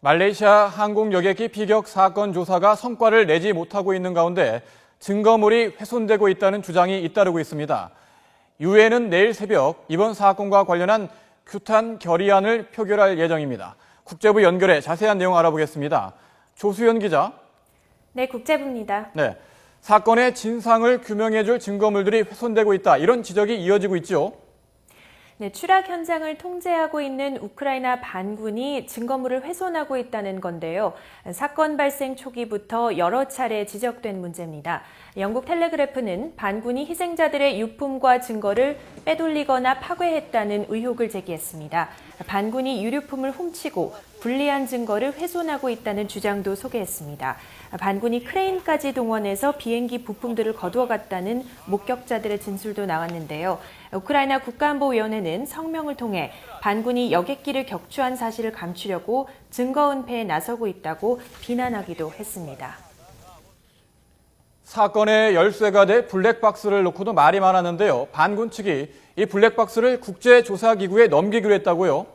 말레이시아 항공 여객기 피격 사건 조사가 성과를 내지 못하고 있는 가운데 증거물이 훼손되고 있다는 주장이 잇따르고 있습니다. 유엔은 내일 새벽 이번 사건과 관련한 규탄 결의안을 표결할 예정입니다. 국제부 연결해 자세한 내용 알아보겠습니다. 조수연 기자. 네, 국제부입니다. 네, 사건의 진상을 규명해줄 증거물들이 훼손되고 있다. 이런 지적이 이어지고 있죠. 네, 추락 현장을 통제하고 있는 우크라이나 반군이 증거물을 훼손하고 있다는 건데요. 사건 발생 초기부터 여러 차례 지적된 문제입니다. 영국 텔레그래프는 반군이 희생자들의 유품과 증거를 빼돌리거나 파괴했다는 의혹을 제기했습니다. 반군이 유류품을 훔치고 불리한 증거를 훼손하고 있다는 주장도 소개했습니다. 반군이 크레인까지 동원해서 비행기 부품들을 거두어갔다는 목격자들의 진술도 나왔는데요. 우크라이나 국가안보위원회는 성명을 통해 반군이 여객기를 격추한 사실을 감추려고 증거 은폐에 나서고 있다고 비난하기도 했습니다. 사건의 열쇠가 될 블랙박스를 놓고도 말이 많았는데요. 반군 측이 이 블랙박스를 국제조사기구에 넘기기로 했다고요?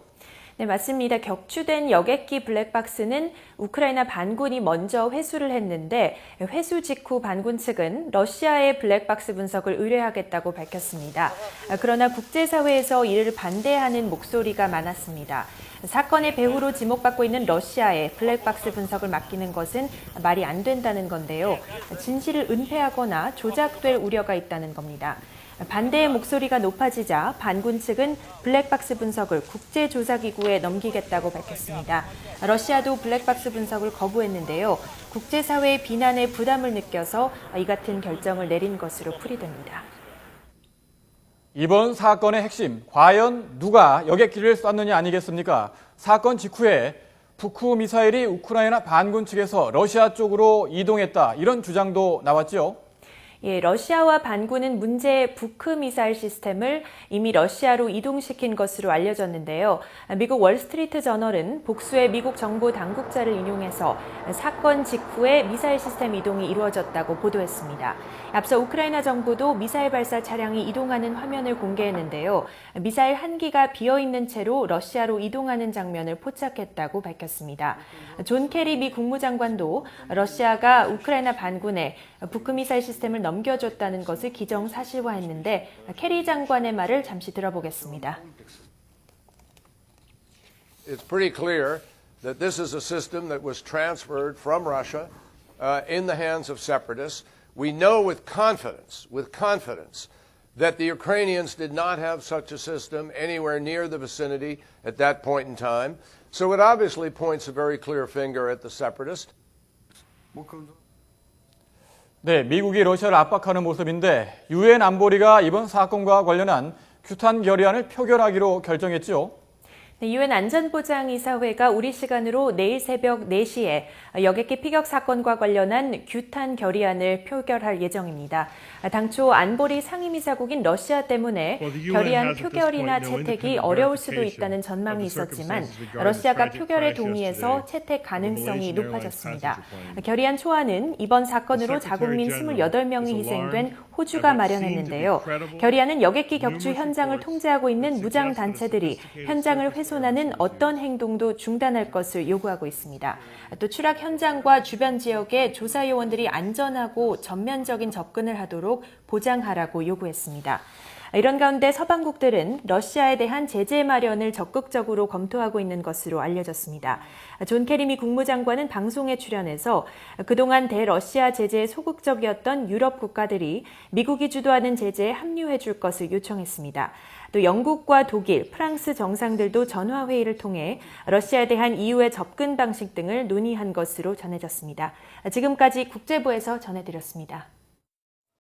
네, 맞습니다. 격추된 여객기 블랙박스는 우크라이나 반군이 먼저 회수를 했는데 회수 직후 반군 측은 러시아의 블랙박스 분석을 의뢰하겠다고 밝혔습니다. 그러나 국제사회에서 이를 반대하는 목소리가 많았습니다. 사건의 배후로 지목받고 있는 러시아에 블랙박스 분석을 맡기는 것은 말이 안 된다는 건데요. 진실을 은폐하거나 조작될 우려가 있다는 겁니다. 반대의 목소리가 높아지자 반군 측은 블랙박스 분석을 국제조사기구에 넘기겠다고 밝혔습니다. 러시아도 블랙박스 분석을 거부했는데요. 국제사회의 비난에 부담을 느껴서 이 같은 결정을 내린 것으로 풀이됩니다. 이번 사건의 핵심, 과연 누가 여객기를 쐈느냐 아니겠습니까? 사건 직후에 북후 미사일이 우크라이나 반군 측에서 러시아 쪽으로 이동했다, 이런 주장도 나왔죠. 예, 러시아와 반군은 문제의 북크 미사일 시스템을 이미 러시아로 이동시킨 것으로 알려졌는데요. 미국 월스트리트 저널은 복수의 미국 정보 당국자를 인용해서 사건 직후에 미사일 시스템 이동이 이루어졌다고 보도했습니다. 앞서 우크라이나 정부도 미사일 발사 차량이 이동하는 화면을 공개했는데요. 미사일 한 기가 비어있는 채로 러시아로 이동하는 장면을 포착했다고 밝혔습니다. 존 케리 미 국무장관도 러시아가 우크라이나 반군에 북크 미사일 시스템을 넘겨줬다는 것을 기정사실화했는데 케리 장관의 말을 잠시 들어보겠습니다. It's pretty clear that this is a system that was transferred from Russia in the hands of separatists. We know with confidence that the Ukrainians did not have such a system anywhere near the vicinity at that point in time. So it obviously points a very clear finger at the separatists. 네, 미국이 러시아를 압박하는 모습인데 유엔 안보리가 이번 사건과 관련한 규탄 결의안을 표결하기로 결정했죠. 유엔 안전보장이사회가 우리 시간으로 내일 새벽 4시에 여객기 피격 사건과 관련한 규탄 결의안을 표결할 예정입니다. 당초 안보리 상임이사국인 러시아 때문에 결의안 표결이나 채택이 어려울 수도 있다는 전망이 있었지만 러시아가 표결에 동의해서 채택 가능성이 높아졌습니다. 결의안 초안은 이번 사건으로 자국민 28명이 희생된 호주가 마련했는데요. 결의안은 여객기 격추 현장을 통제하고 있는 무장단체들이 현장을 훼손하는 어떤 행동도 중단할 것을 요구하고 있습니다. 또 추락 현장과 주변 지역에 조사 요원들이 안전하고 전면적인 접근을 하도록 보장하라고 요구했습니다. 이런 가운데 서방국들은 러시아에 대한 제재 마련을 적극적으로 검토하고 있는 것으로 알려졌습니다. 존 케리 미 국무장관은 방송에 출연해서 그동안 대러시아 제재에 소극적이었던 유럽 국가들이 미국이 주도하는 제재에 합류해 줄 것을 요청했습니다. 또 영국과 독일, 프랑스 정상들도 전화회의를 통해 러시아에 대한 EU의 접근 방식 등을 논의한 것으로 전해졌습니다. 지금까지 국제부에서 전해드렸습니다.